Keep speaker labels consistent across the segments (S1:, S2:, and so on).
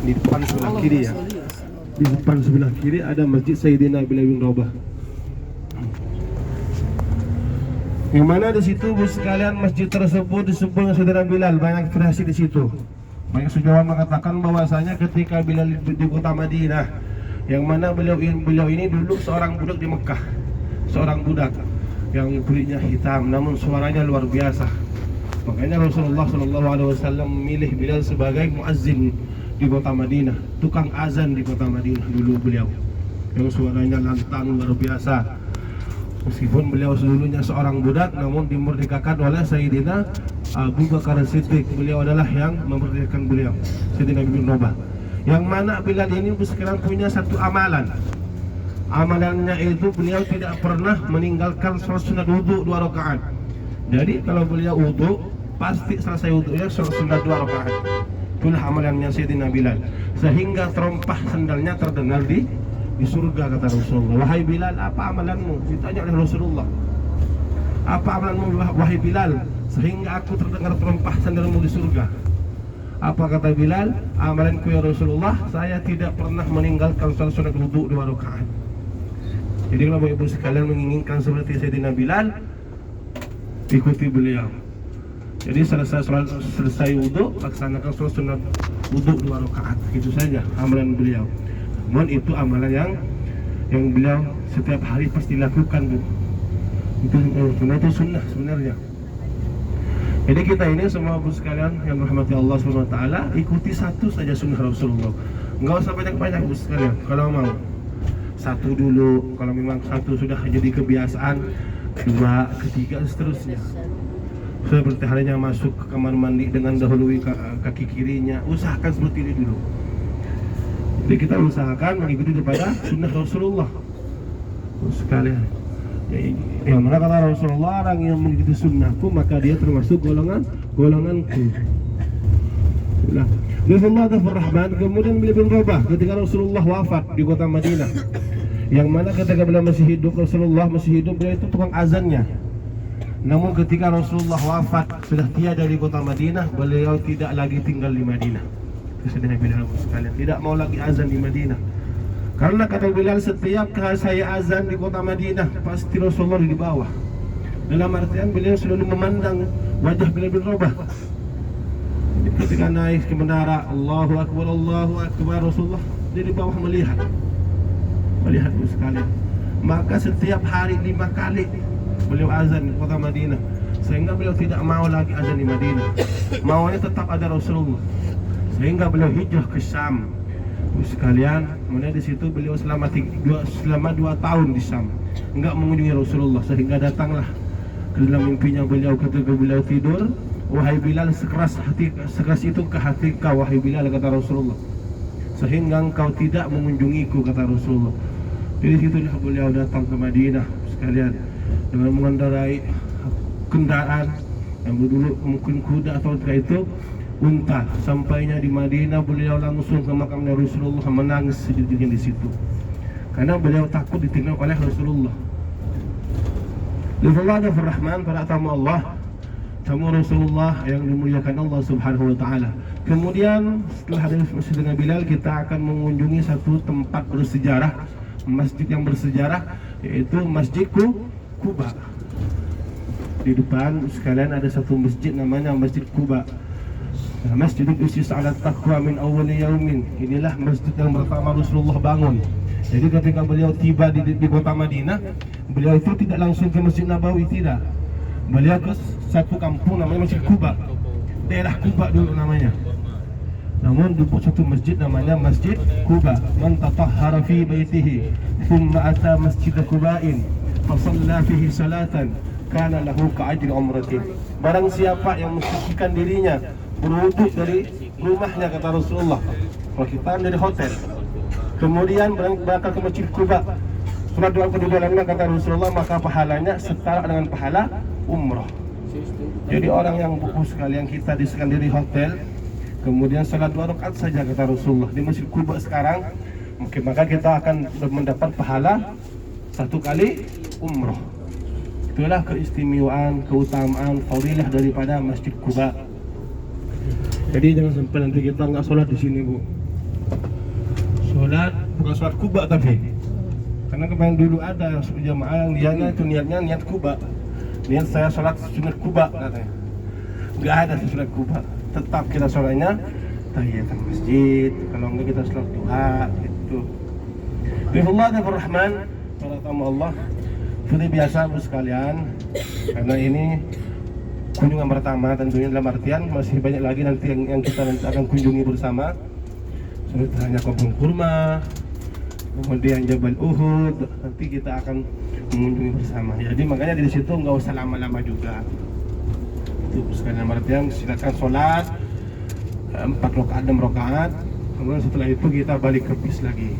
S1: Di depan sebelah kiri ya. Di depan sebelah kiri ada Masjid Sayyidina Bilal bin Rabah. Yang mana di situ bu sekalian masjid tersebut disebut Sayyidina Bilal, banyak tradisi di situ. Banyak sejarawan mengatakan bahwasanya ketika Bilal di kota Madinah, yang mana beliau ini dulu seorang budak di Mekah, seorang budak yang kulitnya hitam, namun suaranya luar biasa. Makanya Rasulullah SAW memilih Bilal sebagai muazzin di kota Madinah, tukang azan di kota Madinah dulu beliau, yang suaranya lantang luar biasa. Meskipun beliau dulunya seorang budak, namun dimerdekakan oleh Sayyidina Abu Bakar Siddiq. Beliau adalah yang memerdekakan beliau, Sayyidina bin Rabah. Yang mana Bilal ini sekarang punya satu amalan. Amalannya itu beliau tidak pernah meninggalkan sholat sunat wudhu 2 rakaat. Jadi kalau beliau wudhu, pasti selesai wudhunya sholat sunat 2 rakaat. Itulah amalannya Sayyidina Bilal. Sehingga terompah sandalnya terdengar di surga, kata Rasulullah. Wahai Bilal, apa amalanmu? Ditanya oleh Rasulullah, apa amalanmu wahai Bilal, sehingga aku terdengar terompah sandalmu di surga? Apa kata Bilal? Amalanku ya Rasulullah, saya tidak pernah meninggalkan salat sunat wudu 2 rakaat. Jadi kalau Bapak Ibu sekalian menginginkan seperti Sayyidina Bilal, ikuti beliau. Jadi selesai wudu, laksanakan salat sunat wudu 2 rakaat. Itu saja amalan beliau. Namun itu amalan yang beliau setiap hari pasti lakukan, Bu. Itu sunnah sebenarnya. Jadi kita ini semua Bu sekalian yang dirahmati Allah SWT, ikuti satu saja sunnah Rasulullah. Enggak usah banyak-banyak Bu sekalian. Kalau mau satu dulu, kalau memang satu sudah jadi kebiasaan, 2, ketiga, seterusnya. Seperti halnya masuk ke kamar mandi dengan dahului kaki kirinya, usahakan seperti ini dulu. Jadi kita usahakan mengikuti kepada sunnah Rasulullah sekalian. Yang mana kata Rasulullah, orang yang mengikuti sunnahku maka dia termasuk golonganku. Nah, Rasulullah Rahman kemudian Bilal bin Rabah ketika Rasulullah wafat di kota Madinah. Yang mana ketika beliau masih hidup, Rasulullah masih hidup, beliau itu tukang azannya. Namun ketika Rasulullah wafat sudah tiada di kota Madinah, beliau tidak lagi tinggal di Madinah. Sayyidina Bilal sekalian tidak mau lagi azan di Madinah. Karena kata Bilal, setiap kali saya azan di kota Madinah pasti Rasulullah di bawah. Dalam artian beliau selalu memandang wajah Bilal bin Rabah. Ketika naik ke menara, Allahu Akbar, Rasulullah dia di bawah melihat sekalian. Maka setiap hari 5 kali beliau azan di kota Madinah, sehingga beliau tidak mau lagi azan di Madinah. Maunya tetap ada Rasulullah. Sehingga beliau hijrah ke Syam. Sekalian, kemudian di situ beliau selama 2 tahun di Syam, enggak mengunjungi Rasulullah. Sehingga datanglah ke dalam mimpinya beliau ketika beliau tidur, wahai Bilal, sekeras itu ke hati kau wahai Bilal, kata Rasulullah, sehingga engkau tidak mengunjungiku, kata Rasulullah. Jadi situlah beliau datang ke Madinah sekalian dengan mengendarai kendaraan yang dulu mungkin kuda atau itu unta. Sampainya di Madinah, beliau langsung ke makamnya Rasulullah, menangis sejujurnya di situ karena beliau takut ditinggal oleh Rasulullah. Rasulullah Rahman, para tamu Allah, tamu Rasulullah yang dimuliakan Allah Subhanahu wa taala. Kemudian setelah ada Sayyidina Bilal, kita akan mengunjungi satu tempat bersejarah, masjid yang bersejarah, yaitu Masjid Quba. Di depan sekalian ada satu masjid namanya Masjid Quba. Masjidul Usis ala Taqwa min awal yaumin. Inilah masjid yang pertama Rasulullah bangun. Jadi ketika beliau tiba di kota Madinah, beliau itu tidak langsung ke Masjid Nabawi, tidak. Beliau ke satu kampung namanya Masjid Quba. Daerah Quba dulu namanya. Namun dibuat satu masjid namanya Masjid Quba. Man tatahhara fi baitihi thumma ata Masjid Quba'in fa shalla fihi salatan kana lahu ka'ajri umratin. Barang siapa yang mensucikan dirinya berwudu dari rumahnya, kata Rasulullah, kalau kita dari hotel, kemudian berangkat ke Masjid Quba, sholat 2 rakaat di dalamnya, kata Rasulullah, maka pahalanya setara dengan pahala umrah. Jadi orang yang buku sekalian kita disediakan di hotel, kemudian sholat 2 rakaat saja, kata Rasulullah, di Masjid Quba sekarang, maka kita akan mendapat pahala 1 kali umrah. Itulah keistimewaan, keutamaan, fadilah daripada Masjid Quba. Jadi jangan sampai nanti kita nggak sholat di sini, Bu. sholat bukan sholat kuba tapi karena kemarin dulu ada jamaah yang niatnya niat kuba, niat saya sholat sunat kuba katanya. Nggak ada sholat kuba, tetap kita sholatnya tahiyatul masjid, kalau enggak kita sholat duha gitu. Bismillahirrahmanirrahim. Para tamu Allah, seperti biasa Bu sekalian, karena ini kunjungan pertama tentunya dalam artian masih banyak lagi nanti yang kita nanti akan kunjungi bersama. Seperti hanya Kebun Kurma, kemudian Jabal Uhud, nanti kita akan mengunjungi bersama. Jadi makanya di situ nggak usah lama-lama juga. Itu sekalian artian silakan sholat 4 rakaat 6 rakaat, kemudian setelah itu kita balik ke bis lagi.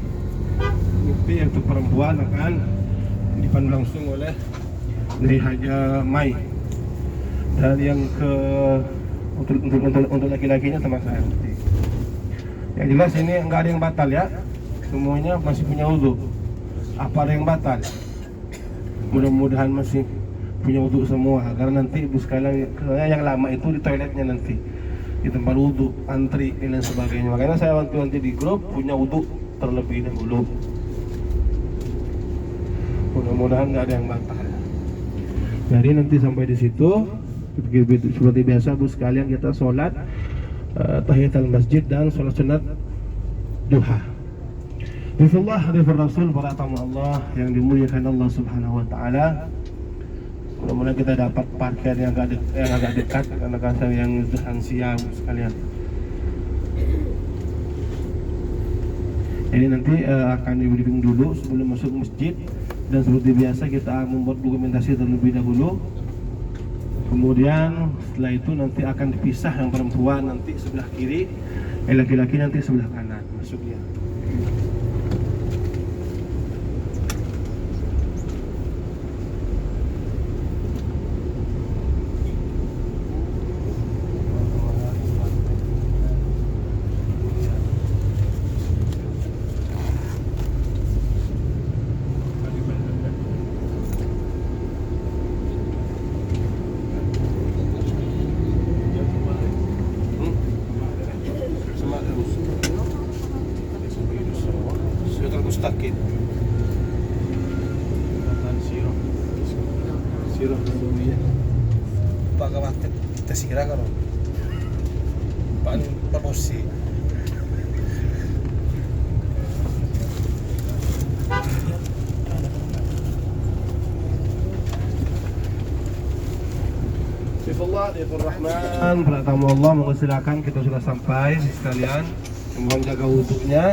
S1: Nanti untuk perempuan akan dipandu langsung oleh dari Haja Mai, dan yang ke untuk laki-lakinya sama saya. Yang jelas ini nggak ada yang batal ya, semuanya masih punya wudu. Apa ada yang batal? Mudah-mudahan masih punya wudu semua, karena nanti ibu sekalian yang lama itu di toiletnya nanti di tempat wudu, antri dan sebagainya. Makanya saya wanti-wanti di grup punya wudu terlebih dahulu. Mudah-mudahan nggak ada yang batal. Jadi nanti sampai di situ seperti biasa bu sekalian kita sholat tahiyatul masjid dan sholat sunat duha. Bismillah, hadis Rasul, para tamu Allah yang dimuliakan Allah Subhanahu wa taala. Mudah-mudahan kita dapat parkir yang agak dekat karena kasar yang lansia sekalian. Ini nanti akan di-briefing dulu sebelum masuk masjid, dan seperti biasa kita membuat dokumentasi terlebih dahulu. Kemudian setelah itu nanti akan dipisah, yang perempuan nanti sebelah kiri, laki-laki nanti sebelah kanan masuknya. Mustakid sirah Indonesia Pak Kawatit kita sirah kan Pak promosi Bismillahirrahmanirrahim. Para tamu Allah, silakan, kita sudah sampai sekalian. Mohon jaga wudhunya.